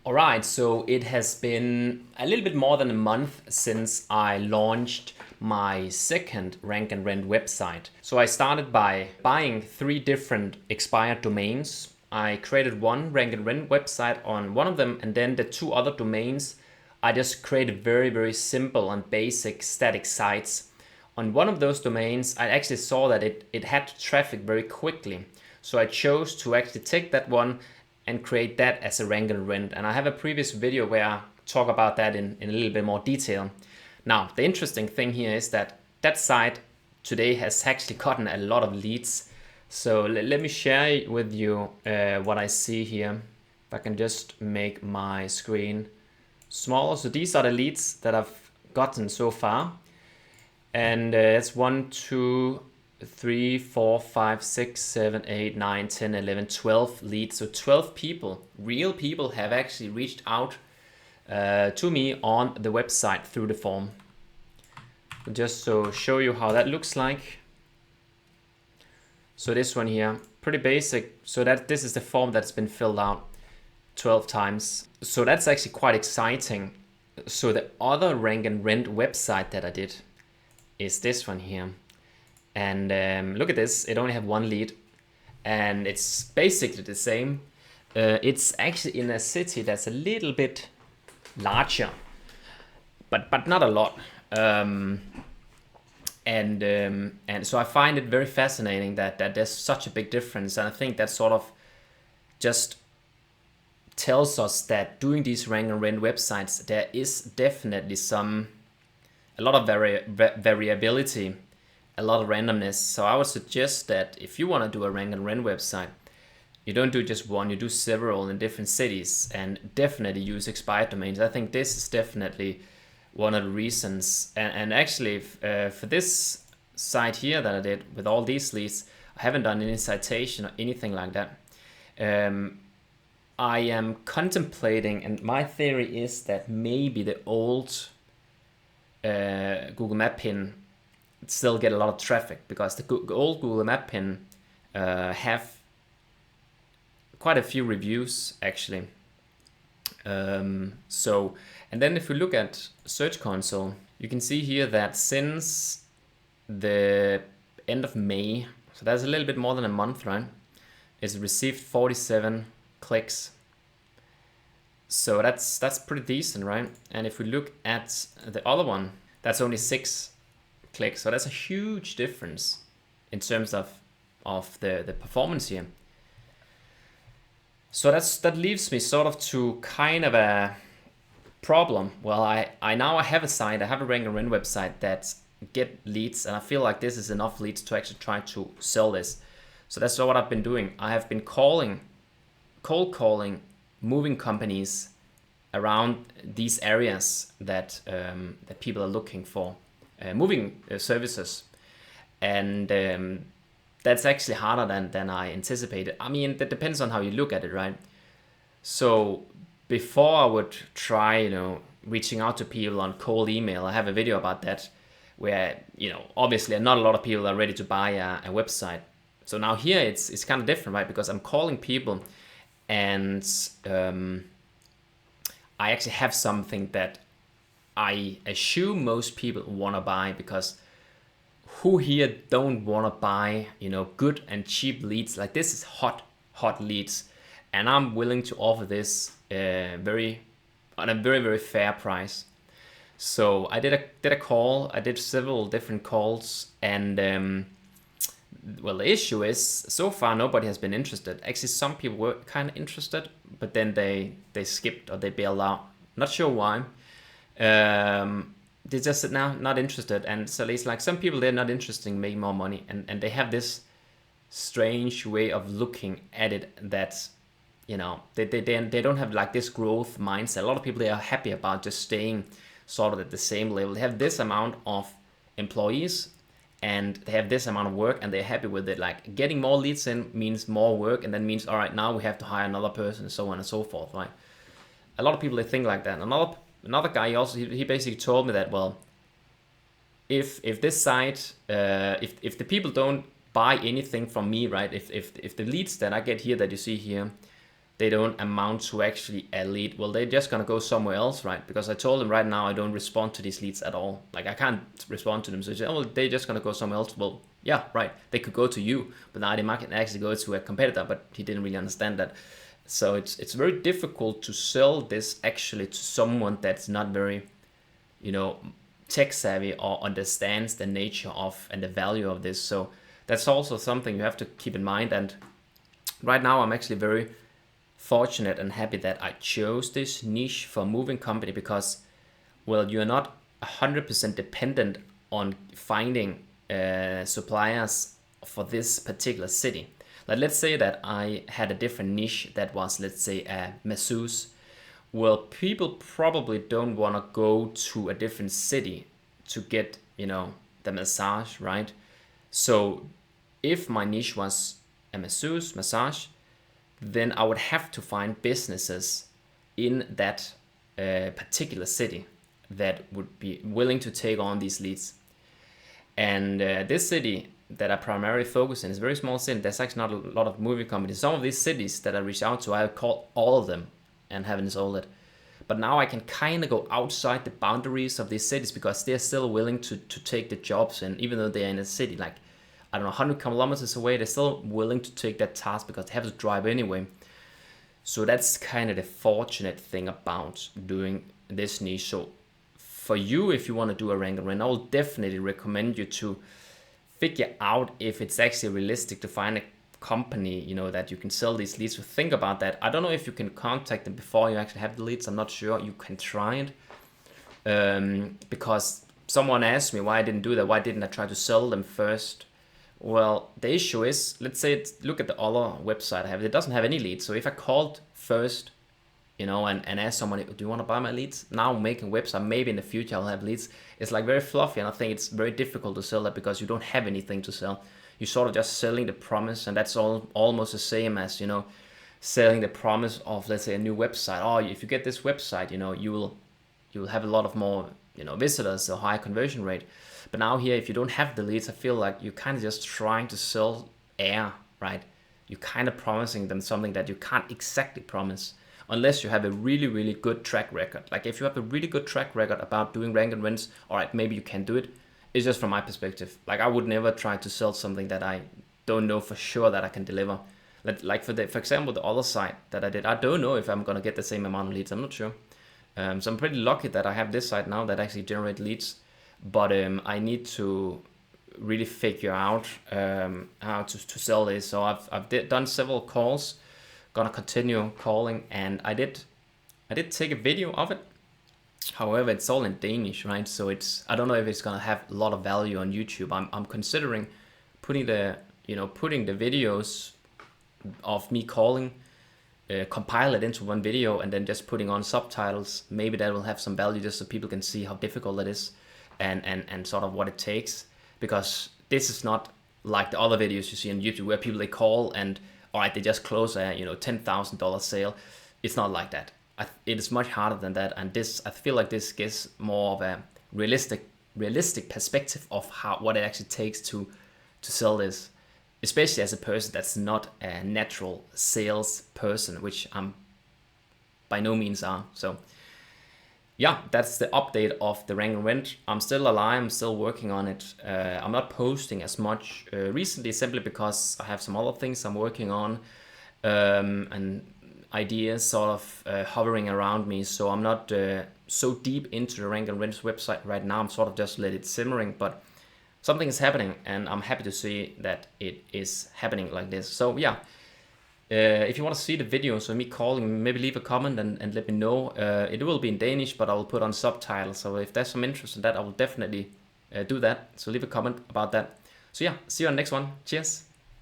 Alright, so it has been a little bit more than a month since I launched my second Rank and Rent website. So I started by buying 3 different expired domains. I created one Rank and Rent website on one of them, and then the 2 other domains I just created very simple and basic static sites. On one of those domains I actually saw that it had traffic very quickly. So I chose to actually take that one and create that as a Rank and Rent. And I have a previous video where I talk about that in a little bit more detail. Now, the interesting thing here is that that site today has actually gotten a lot of leads. So let me share with you what I see here. If I can just make my screen smaller. So these are the leads that I've gotten so far. And it's 1, 2, 3, 4, 5, 6, 7, 8, 9, 10, 11, 12 leads. So 12 people, real people, have actually reached out to me on the website through the form. Just to show you how that looks like. So this one here, pretty basic. So that this is the form that's been filled out 12 times. So that's actually quite exciting. So the other Rank and Rent website that I did is this one here. And look at this, it only have 1 lead and it's basically the same. It's actually in a city that's a little bit larger, but not a lot. And so I find it very fascinating that there's such a big difference, and I think that sort of just tells us that doing these Rank and Rent websites, there is definitely a lot of variability, a lot of randomness. So I would suggest that if you want to do a Rank and Rent website, you don't do just one, you do several in different cities, and definitely use expired domains. I think this is definitely one of the reasons. And actually, for this site here that I did with all these leads, I haven't done any citation or anything like that. I am contemplating, and my theory is that maybe the old Google Map pin still get a lot of traffic, because the old Google Map pin have quite a few reviews actually. And then if you look at Search Console, you can see here that since the end of May, so that's a little bit more than a month, right? It's received 47 clicks. So that's pretty decent, right? And if we look at the other one, that's only 6 clicks. So that's a huge difference in terms of the performance here. So that leaves me sort of to kind of a problem. Well, I now have a site, I have a Rank and Rent website that get leads, and I feel like this is enough leads to actually try to sell this. So that's what I've been doing. I have been cold calling moving companies around these areas that that people are looking for moving services, and that's actually harder than I anticipated. I mean, that depends on how you look at it, right? So before I would try, reaching out to people on cold email, I have a video about that where, obviously not a lot of people are ready to buy a website. So now here it's kind of different, right? Because I'm calling people, and I actually have something that I assume most people want to buy, because who here don't want to buy, good and cheap leads? Like, this is hot leads, and I'm willing to offer this on a very fair price. So I did a call. I did several different calls, and well, the issue is so far nobody has been interested. Actually, some people were kind of interested, but then they skipped or they bailed out. Not sure why. They just said now not interested, and so it's like some people, they're not interested in making more money, and they have this strange way of looking at it that they don't have like this growth mindset. A lot of people, they are happy about just staying sort of at the same level. They have this amount of employees and they have this amount of work, and they're happy with it. Like, getting more leads in means more work, and then means, all right, now we have to hire another person, and so on and so forth, right? A lot of people, they think like that. Another guy also, he basically told me that, well, if this site, if the people don't buy anything from me, right? If the leads that I get here that you see here, they don't amount to actually a lead, well, they're just gonna go somewhere else, right? Because I told them right now I don't respond to these leads at all. Like I can't respond to them. So they say, oh, well, they're just gonna go somewhere else. Well, yeah, right. They could go to you, but now they might actually go to a competitor, but he didn't really understand that. So it's very difficult to sell this actually to someone that's not very, tech savvy or understands the nature of and the value of this. So that's also something you have to keep in mind. And right now I'm actually very fortunate and happy that I chose this niche for moving company, because, well, you're not 100% dependent on finding suppliers for this particular city. Like, let's say that I had a different niche that was, let's say, a masseuse. Well, people probably don't want to go to a different city to get, the massage, right? So if my niche was a massage, then I would have to find businesses in that particular city that would be willing to take on these leads. And this city that I primarily focus in is a very small city. There's actually not a lot of movie companies. Some of these cities that I reach out to, I call all of them and haven't sold it. But now I can kind of go outside the boundaries of these cities, because they're still willing to take the jobs. And even though they're in a city like, I don't know, 100 kilometers away, they're still willing to take that task because they have to drive anyway. So that's kind of the fortunate thing about doing this niche. So for you, if you want to do a rank and rent, I will definitely recommend you to figure out if it's actually realistic to find a company, that you can sell these leads. So think about that. I don't know if you can contact them before you actually have the leads. I'm not sure. You can try it. Because someone asked me why I didn't do that. Why didn't I try to sell them first? Well, the issue is, let's say, look at the other website I have. It doesn't have any leads. So if I called first, and asked someone, do you want to buy my leads? Now I'm making website, maybe in the future I'll have leads. It's like very fluffy, and I think it's very difficult to sell that because you don't have anything to sell. You're sort of just selling the promise, and that's almost the same as, selling the promise of, let's say, a new website. Oh, if you get this website, you'll have a lot of more, visitors, a higher conversion rate. But now here, if you don't have the leads, I feel like you're kind of just trying to sell air, right? You're kind of promising them something that you can't exactly promise, unless you have a really, really good track record. Like if you have a really good track record about doing rank and rents, all right, maybe you can do it. It's just from my perspective. Like I would never try to sell something that I don't know for sure that I can deliver. Like for example, the other site that I did, I don't know if I'm gonna get the same amount of leads. I'm not sure. So I'm pretty lucky that I have this site now that actually generate leads. But I need to really figure out how to sell this. So I've done several calls, gonna continue calling, and I did take a video of it. However, it's all in Danish, right? So I don't know if it's gonna have a lot of value on YouTube. I'm considering putting the videos of me calling, compile it into one video, and then just putting on subtitles. Maybe that will have some value just so people can see how difficult it is and sort of what it takes. Because this is not like the other videos you see on YouTube where people, they call and all right, they just close a $10,000 sale. It's not like that. It is much harder than that, and I feel like this gives more of a realistic perspective of what it actually takes to sell this, especially as a person that's not a natural sales person, which I'm by no means are. So yeah, that's the update of the rank and rent. I'm still alive, I'm still working on it. I'm not posting as much recently, simply because I have some other things I'm working on, and ideas sort of hovering around me. So I'm not so deep into the rank and rent website right now. I'm sort of just let it simmering, but something is happening, and I'm happy to see that it is happening like this. So yeah, if you want to see the videos of me calling, maybe leave a comment and let me know. It will be in Danish, but I will put on subtitles. So if there's some interest in that, I will definitely do that. So leave a comment about that. So yeah, see you on the next one. Cheers.